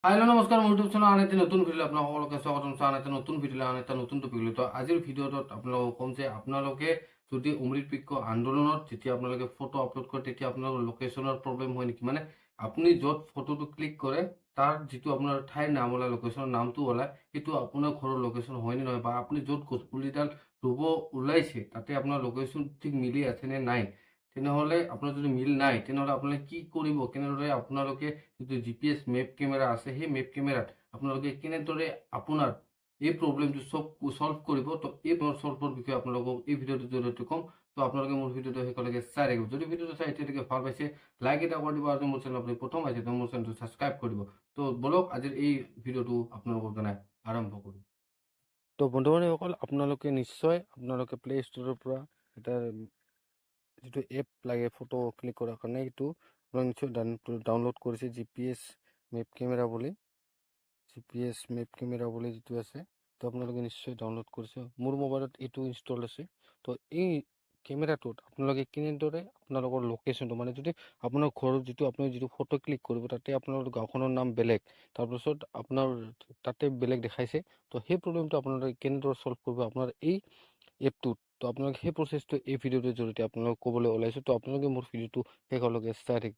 Hello' নমস্কাৰ, মোৰ YouTube channel আন এটা নতুন ভিডিঅ'লৈ আপোনাক সকলোকে স্বাগতম। আন এটা নতুন ভিডিঅ'লৈ আন এটা নতুন টপিক লৈ তো আজিৰ ভিডিঅ'টোত আপোনালোকক ক'ম যে আপোনালোকে যদি অমৃত বৃক্ষ আন্দোলনত যেতিয়া আপোনালোকে ফটো আপলোড কৰে তেতিয়া আপোনালোকৰ লোকেশ্যনৰ প্ৰব্লেম হয় নেকি, মানে আপুনি য'ত ফটোটো ক্লিক কৰে তাৰ যিটো আপোনাৰ ঠাইৰ নাম ওলায়, লোকেশ্যনৰ নামটো ওলায়, সেইটো আপোনাৰ ঘৰৰ লোকেশ্যন হয় নে নহয়, বা আপুনি য'ত গছপুলিডাল ৰুব ওলাইছে তাতে আপোনাৰ লোকেশ্যন ঠিক মিলি আছে নে নাই। তেনেহ'লে আপোনাৰ যদি মিল নাই তেনেহ'লে আপোনালোকে কি কৰিব, কেনেদৰে আপোনালোকে যিটো GPS মেপ কেমেৰা আছে সেই মেপ কেমেৰাত আপোনালোকে কেনেদৰে আপোনাৰ এই প্ৰব্লেমটো সলভ কৰিব। তো এই সলভৰ বিষয়ে আপোনালোকক এই ভিডিঅ'টোৰ জৰিয়তে ক'ম। তো আপোনালোকে মোৰ ভিডিঅ'টো শেষলৈকে চাই থাকিব। যদি ভিডিঅ'টো চাই এতিয়ালৈকে ভাল পাইছে লাইক এটা কৰি দিব, আৰু মোৰ চেনেল আপুনি প্ৰথম আহিছে তো মোৰ চেনেলটো ছাবস্ক্ৰাইব কৰিব। তো বলক আজিৰ এই ভিডিঅ'টো আপোনালোকৰ কাৰণে আৰম্ভ কৰোঁ। তো বন্ধুবান্ধৱীসকল, আপোনালোকে নিশ্চয় আপোনালোকে প্লে ষ্ট'ৰৰ পৰা এটা যিটো এপ লাগে ফটো ক্লিক কৰাৰ কাৰণে, এইটো আপোনালোকে নিশ্চয় ডাউনলোড কৰিছে। GPS মেপ কেমেৰা বুলি যিটো আছে, তো আপোনালোকে নিশ্চয় ডাউনলোড কৰিছে। মোৰ মোবাইলত এইটো ইনষ্টল আছে। তো এই কেমেৰাটোত আপোনালোকে কেনেদৰে আপোনালোকৰ লোকেশ্যনটো, মানে যদি আপোনাৰ ঘৰত আপুনি যিটো ফটো ক্লিক কৰিব তাতে আপোনালোকৰ গাঁওখনৰ নাম বেলেগ, তাৰপিছত আপোনাৰ তাতে বেলেগ দেখাইছে, তো সেই প্ৰব্লেমটো আপোনালোকে কেনেদৰে সলভ কৰিব আপোনাৰ এই এপটোত। তো আপোনালোকে সেই প্ৰচেছটো এই ভিডিঅ'টোৰ জৰিয়তে আপোনালোকক ক'বলৈ ওলাইছোঁ। তো আপোনালোকে মোৰ ভিডিঅ'টো শেষলৈকে চাই থাকিব,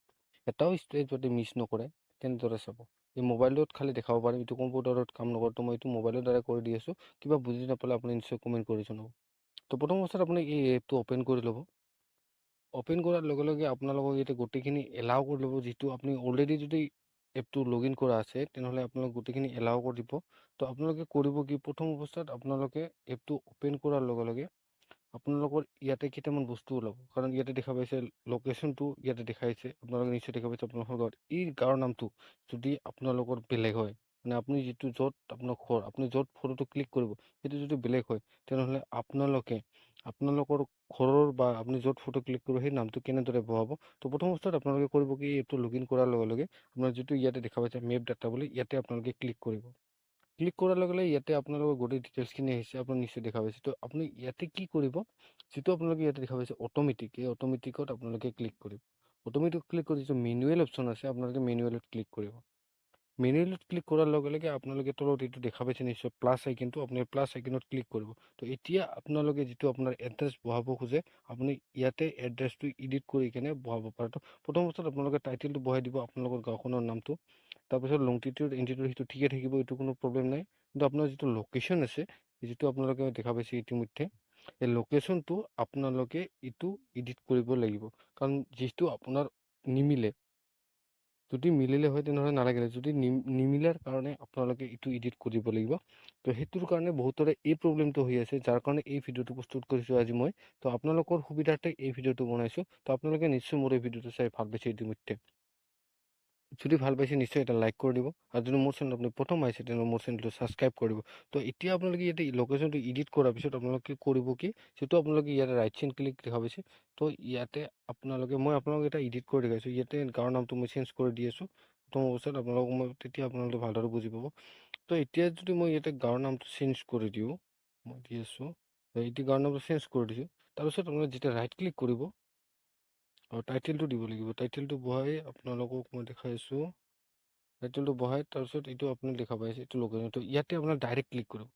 এটাও ষ্টেপ যদি মিছ নকৰে। কেনেদৰে চাব, এই মোবাইলত খালি দেখাব পাৰিম, এইটো কম্পিউটাৰত কাম নকৰে। তো মই এইটো মোবাইলৰ দ্বাৰা কৰি দি আছোঁ। কিবা বুজি নাপালে আপুনি নিশ্চয় কমেণ্ট কৰি জনাব। তো প্ৰথম অৱস্থাত আপুনি এই এপটো অ'পেন কৰি ল'ব। অ'পেন কৰাৰ লগে লগে আপোনালোকক ইয়াতে গোটেইখিনি এলাউ কৰি ল'ব। যিটো আপুনি অলৰেডি যদি এপটো লগ ইন কৰা আছে তেনেহ'লে আপোনালোকে গোটেইখিনি এলাউ কৰি দিব। তো আপোনালোকে কৰিব কি, প্ৰথম অৱস্থাত আপোনালোকে এপটো অ'পেন কৰাৰ লগে লগে আপোনালোকৰ ইয়াতে কেইটামান বস্তু ওলাব, কাৰণ ইয়াতে দেখা পাইছে লোকেশ্যনটো, ইয়াতে দেখাইছে আপোনালোকে নিশ্চয় দেখা পাইছে আপোনালোকৰ গাঁৱত এই গাঁৱৰ নামটো যদি আপোনালোকৰ বেলেগ হয়, মানে আপুনি যিটো য'ত আপোনাৰ ঘৰ, আপুনি য'ত ফটোটো ক্লিক কৰিব সেইটো যদি বেলেগ হয় তেনেহ'লে আপোনালোকে আপোনালোকৰ ঘৰৰ বা আপুনি য'ত ফটো ক্লিক কৰিব সেই নামটো কেনেদৰে বহাব। তো প্ৰথম অৱস্থাত আপোনালোকে কৰিব কি, এপটো লগ ইন কৰাৰ লগে লগে আপোনাৰ যিটো ইয়াতে দেখা পাইছে মেপ ডাটা বুলি, ইয়াতে আপোনালোকে ক্লিক কৰিব। ক্লিক কৰাৰ লগে লগে ইয়াতে আপোনালোকৰ গোটেই ডিটেইলছখিনি আহিছে, আপুনি নিশ্চয় দেখা পাইছে। তো আপুনি ইয়াতে কি কৰিব, যিটো আপোনালোকে ইয়াতে দেখা পাইছে অট'মেটিক, এই অট'মেটিকত আপোনালোকে ক্লিক কৰিব। অট'মেটিক ক্লিক কৰি যিটো মেনুৱেল অপশ্যন আছে আপোনালোকে মেনুৱেলত ক্লিক কৰিব। মেনুৱেলত ক্লিক কৰাৰ লগে লগে আপোনালোকে তলত এইটো দেখা পাইছে নিশ্চয় প্লাছ আইকনটো, আপুনি প্লাছ আইকনত ক্লিক কৰিব। তো এতিয়া আপোনালোকে যিটো আপোনাৰ এড্ৰেছ বহাব খোজে আপুনি ইয়াতে এড্ৰেছটো এডিট কৰি কেনে বহাব পাৰে। তো প্ৰথম অৱস্থাত আপোনালোকে টাইটেলটো বহাই দিব আপোনালোকৰ গাঁওখনৰ নামটো, তাৰপিছত লংটিটিউড ইনটিটিউড সেইটো ঠিকে থাকিব, এইটো কোনো প্ৰব্লেম নাই। কিন্তু আপোনাৰ যিটো লোকেশ্যন আছে, যিটো আপোনালোকে দেখা পাইছে ইতিমধ্যে, এই লোকেশ্যনটো আপোনালোকে এইটো এডিট কৰিব লাগিব, কাৰণ যিটো আপোনাৰ নিমিলে, যদি মিলিলে হয় তেনেহ'লে নালাগিলে, যদি নিমিলাৰ কাৰণে আপোনালোকে এইটো এডিট কৰিব লাগিব। তো সেইটোৰ কাৰণে বহুতৰে এই প্ৰব্লেমটো হৈ আছে, যাৰ কাৰণে এই ভিডিঅ'টো প্ৰস্তুত কৰিছোঁ আজি মই। তো আপোনালোকৰ সুবিধাৰ্থে এই ভিডিঅ'টো বনাইছোঁ। তো আপোনালোকে নিশ্চয় মোৰ এই ভিডিঅ'টো চাই ভাল পাইছে ইতিমধ্যে। যদি ভাল পাইছে নিশ্চয় এটা লাইক কৰি দিব, আৰু যদি মোৰ চেনেল আপুনি প্ৰথম আহিছে তেনেহ'লে মোৰ চেনেলটো ছাবস্ক্ৰাইব কৰিব। তো এতিয়া আপোনালোকে ইয়াতে লোকেশ্যনটো এডিট কৰাৰ পিছত আপোনালোকে কৰিব কি, যিটো আপোনালোকে ইয়াতে ৰাইট চাইড ক্লিক দেখা পাইছে, তো ইয়াতে মই আপোনালোকক এটা এডিট কৰি দেখাইছোঁ। ইয়াতে গাঁৱৰ নামটো মই চেঞ্জ কৰি দি আছোঁ প্ৰথম অৱস্থাত, তেতিয়া আপোনালোকে ভালদৰে বুজি পাব। তো এতিয়া যদি মই ইয়াতে গাঁৱৰ নামটো চেঞ্জ কৰি দিওঁ, মই দি আছোঁ, এতিয়া গাঁৱৰ নামটো চেঞ্জ কৰি দিছোঁ। তাৰপিছত আপোনালোকে যেতিয়া ৰাইট ক্লিক কৰিব আৰু টাইটেলটো দিব লাগিব, টাইটেলটো বহাই আপোনালোকক মই দেখাইছোঁ, টাইটেলটো বহাই তাৰপিছত এইটো আপুনি দেখা পাইছে এইটো লোকেশ্যনটো, ইয়াতে আপোনাৰ ডাইৰেক্ট ক্লিক কৰিব।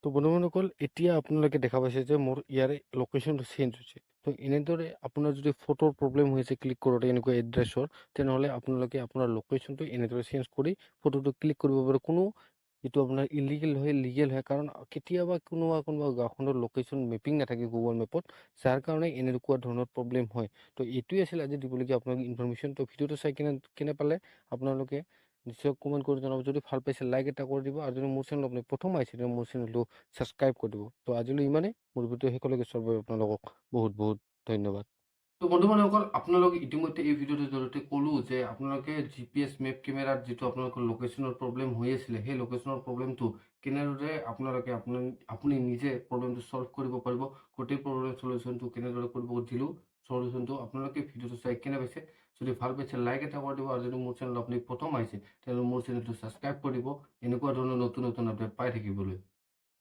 তো বন্ধুসকল, এতিয়া আপোনালোকে দেখা পাইছে যে মোৰ ইয়াৰে লোকেশ্যনটো চেঞ্জ হৈছে। তো এনেদৰে আপোনাৰ যদি ফটোৰ প্ৰব্লেম হৈ আছে ক্লিক কৰোঁতে এনেকুৱা এড্ৰেছৰ, তেনেহ'লে আপোনালোকে আপোনাৰ লোকেশ্যনটো এনেদৰে চেঞ্জ কৰি ফটোটো ক্লিক কৰিব পাৰে। কোনো যিটো আপোনাৰ ইলিগেল হয় লিগেল হয়, কাৰণ কেতিয়াবা কোনোবা গাঁওখনৰ লোকেশ্যন মেপিং নাথাকে গুগল মেপত, যাৰ কাৰণে এনেকুৱা ধৰণৰ প্ৰব্লেম হয়। তো এইটোৱে আছিল আজি দিবলগীয়া আপোনালোকে ইনফৰমেশ্যন। তো ভিডিঅ'টো চাই কেনে পালে আপোনালোকে নিশ্চয় কমেণ্ট কৰি জনাব। যদি ভাল পাইছে লাইক এটা কৰি দিব, আৰু যদি মোৰ চেনেল আপুনি প্ৰথম আহিছে তেতিয়া মোৰ চেনেলটো ছাবস্ক্ৰাইব কৰি দিব। তো আজিলৈ ইমানেই, মোৰ ভিডিঅ' শেষলৈকে চোৱাৰ বাবে আপোনালোকক বহুত বহুত ধন্যবাদ। তো বন্ধুবান্ধৱীসকল, আপোনালোকে ইতিমধ্যে এই ভিডিঅ'টোৰ জৰিয়তে ক'লোঁ যে আপোনালোকে GPS মেপ কেমেৰাত যিটো আপোনালোকৰ লোকেশ্যনৰ প্ৰব্লেম হৈ আছিলে, সেই লোকেশ্যনৰ প্ৰব্লেমটো কেনেদৰে আপুনি নিজে প্ৰব্লেমটো চল্ভ কৰিব পাৰিব, গোটেই প্ৰব্লেম চলিউশ্যনটো কেনেদৰে কৰিব দিলোঁ, চলিউশ্যনটো আপোনালোকে ভিডিঅ'টো চাই কেনে পাইছে। যদি ভাল পাইছে লাইক এটা কৰি দিব, আৰু যদি মোৰ চেনেল আপুনি প্ৰথম আহিছে তেনেহ'লে মোৰ চেনেলটো ছাবস্ক্ৰাইব কৰিব, এনেকুৱা ধৰণৰ নতুন নতুন আপডেট পাই থাকিবলৈ।